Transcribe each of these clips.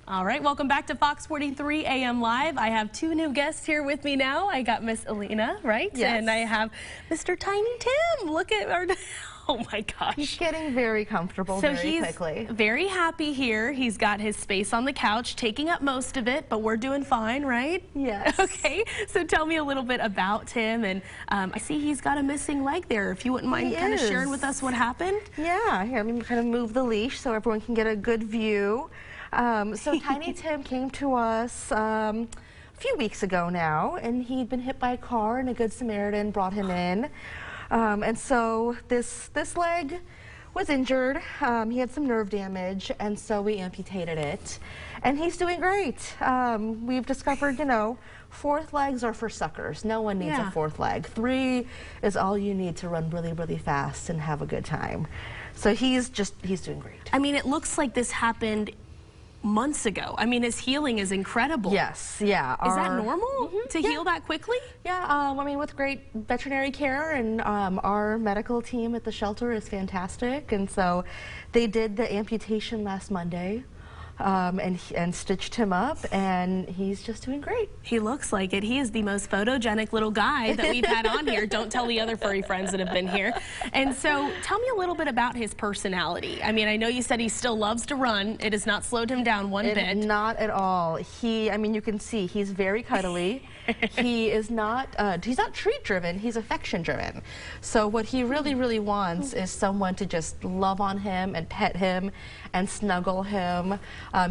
All right, welcome back to Fox 43 AM Live. I have two new guests here with me now. I got Miss Alina, right? Yes. And I have Mr. Tiny Tim. Look at our... Oh my gosh. He's getting very comfortable very quickly. He's very happy here. He's got his space on the couch, taking up most of it, but we're doing fine, right? Yes. Okay, so tell me a little bit about Tim. And I see he's got a missing leg there. If you wouldn't mind kind of sharing with us what happened. Yeah, here, let me kind of move the leash so everyone can get a good view. So Tiny Tim came to us a few weeks ago now, and he'd been hit by a car, and a Good Samaritan brought him in. And so this leg was injured. He had some nerve damage, and so we amputated it. And he's doing great. We've discovered, you know, fourth legs are for suckers. No one needs a fourth leg. 3 is all you need to run really, really fast and have a good time. So he's doing great. I mean, it looks like this happened months ago. I mean, his healing is incredible. Yes, yeah. Is that normal to heal that quickly? Yeah, I mean, with great veterinary care, and our medical team at the shelter is fantastic, and so they did the amputation last Monday. And stitched him up, and he's just doing great. He looks like it. He is the most photogenic little guy that we've had on here. Don't tell the other furry friends that have been here. And so tell me a little bit about his personality. I mean, I know you said he still loves to run. It has not slowed him down one bit. Not at all. I mean, you can see he's very cuddly. He is not, he's not treat driven, he's affection driven. So what he really, really wants is someone to just love on him and pet him and snuggle him.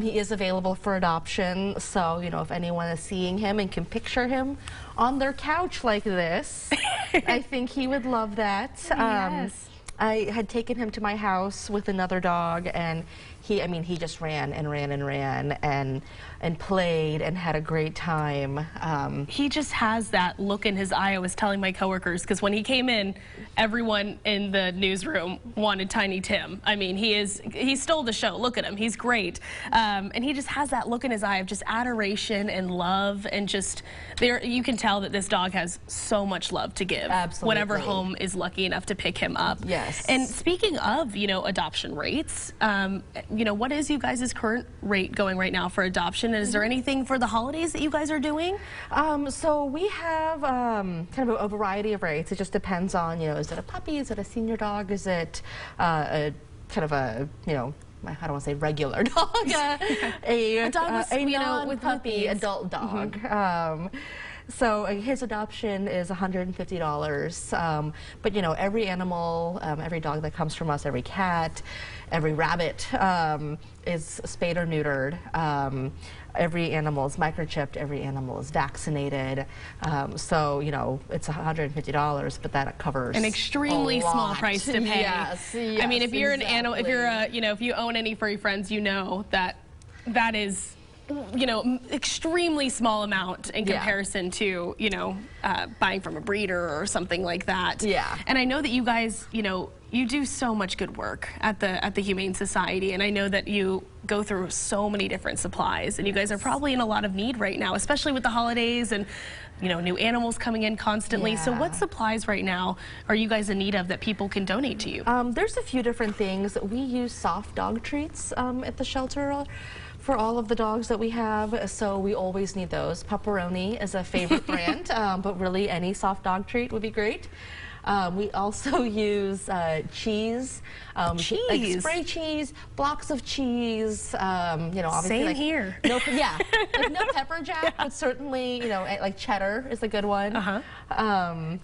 He is available for adoption, so, you know, if anyone is seeing him and can picture him on their couch like this, I think he would love that. Yes. I had taken him to my house with another dog, and he just ran and ran and ran and played and had a great time. He just has that look in his eye. I was telling my coworkers, because when he came in, everyone in the newsroom wanted Tiny Tim. I mean, he stole the show. Look at him. He's great. And he just has that look in his eye of just adoration and love, and just you can tell that this dog has so much love to give. Absolutely. Whatever home is lucky enough to pick him up. Yes. And speaking of, you know, adoption rates, you know, what is you guys' current rate going right now for adoption? And is there anything for the holidays that you guys are doing? So we have kind of a variety of rates. It just depends on, you know, is it a puppy? Is it a senior dog? Is it a kind of a, you know, I don't want to say regular dog, a dog with, you know, with puppy adult dog. So his adoption is $150, but you know, every animal, every dog that comes from us, every cat, every rabbit is spayed or neutered. Every animal is microchipped, every animal is vaccinated. So, you know, it's $150, but that covers an extremely small price to pay. Yes, I mean, if you're an animal, if you're a, you know, if you own any furry friends, you know that that is, you know, extremely small amount in comparison to, you know, buying from a breeder or something like that. Yeah. And I know that you guys, you know, you do so much good work at the Humane Society, and I know that you go through so many different supplies, and you guys are probably in a lot of need right now, especially with the holidays and, you know, new animals coming in constantly. So what supplies right now are you guys in need of that people can donate to you? There's a few different things. We use soft dog treats at the shelter for all of the dogs that we have, so we always need those. Pepperoni is a favorite brand, but really any soft dog treat would be great. We also use cheese, like spray cheese, blocks of cheese. You know, obviously, same like, here. No, like no pepper jack, but certainly, you know, like cheddar is a good one.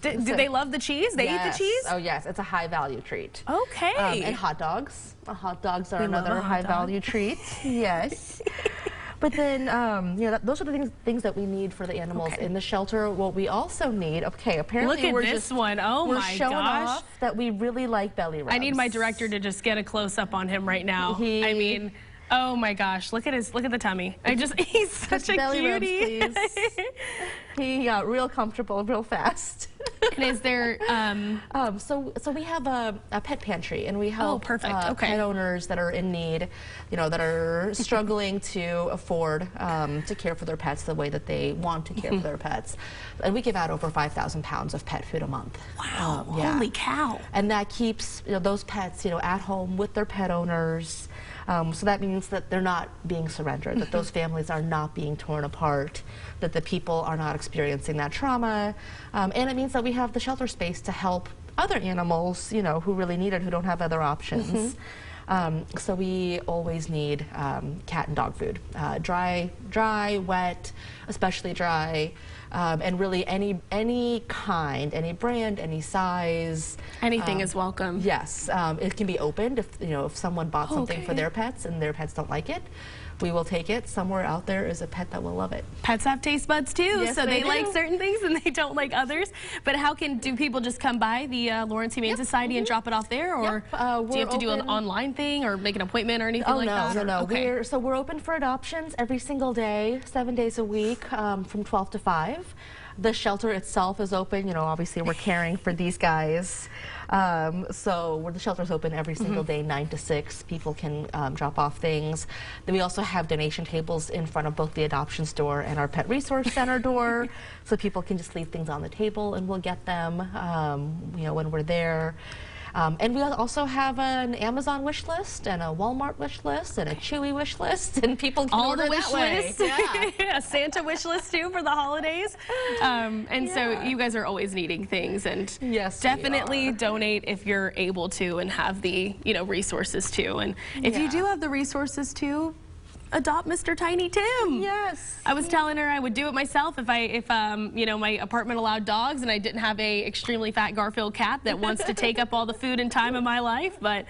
Do they love the cheese? They eat the cheese? Oh yes, it's a high value treat. Okay. And hot dogs. Hot dogs are another high value treat. Yes. But then, you know, those are the things that we need for the animals in the shelter. What we also need, apparently look at this one. Oh my gosh. We're showing off that we really like belly rubs. I need my director to just get a close up on him right now. I mean, oh my gosh, look at the tummy. He's such a belly cutie. Rubs, please. He got real comfortable real fast. And is there so we have a pet pantry, and we help pet owners that are in need, you know, that are struggling to afford to care for their pets the way that they want to care for their pets. And we give out over 5,000 pounds of pet food a month. Wow, holy cow. And that keeps, you know, those pets, you know, at home with their pet owners. So that means that they're not being surrendered, that those families are not being torn apart, that the people are not experiencing that trauma. And it means that we have the shelter space to help other animals, you know, who really need it, who don't have other options. So we always need cat and dog food, dry, wet, especially dry, and really any kind, any brand, any size. Anything is welcome. Yes, it can be opened if someone bought something for their pets and their pets don't like it. We will take it. Somewhere out there is a pet that will love it. Pets have taste buds too, yes, so they do. like certain things and they don't like others. But do people just come by the Lawrence Humane Society and drop it off there, or do you have to do an online thing or make an appointment or anything like that? No. Okay. We're open for adoptions every single day, 7 days a week, from 12 to 5. The shelter itself is open. You know, obviously we're caring for these guys. So the shelter's open every single day, 9 to 6. People can drop off things. Then we also have donation tables in front of both the adoption store and our pet resource center door, so people can just leave things on the table and we'll get them, when we're there. And we also have an Amazon wish list and a Walmart wish list and a Chewy wish list, and people can all order the wish that way. lists. Yeah. A Santa wish list too for the holidays. So you guys are always needing things, and yes, definitely donate if you're able to and have the resources to. And if you do have the resources to, adopt Mr. Tiny Tim. Yes. I was telling her I would do it myself if my apartment allowed dogs and I didn't have a extremely fat Garfield cat that wants to take up all the food and time of my life, but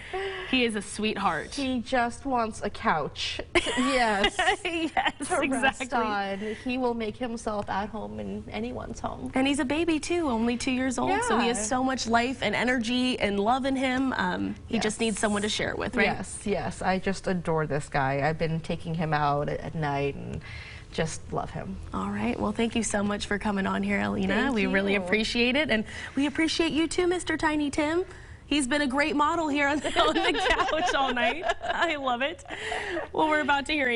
he is a sweetheart. He just wants a couch. Yes. Yes, to exactly. Rest on. He will make himself at home in anyone's home. And he's a baby too, only 2 years old, so he has so much life and energy and love in him. He just needs someone to share it with, right? Yes. I just adore this guy. I've been taking him out at night and just love him. All right. Well, thank you so much for coming on here, Alina. We really appreciate it. And we appreciate you too, Mr. Tiny Tim. He's been a great model here on the couch all night. I love it. Well, we're about to hear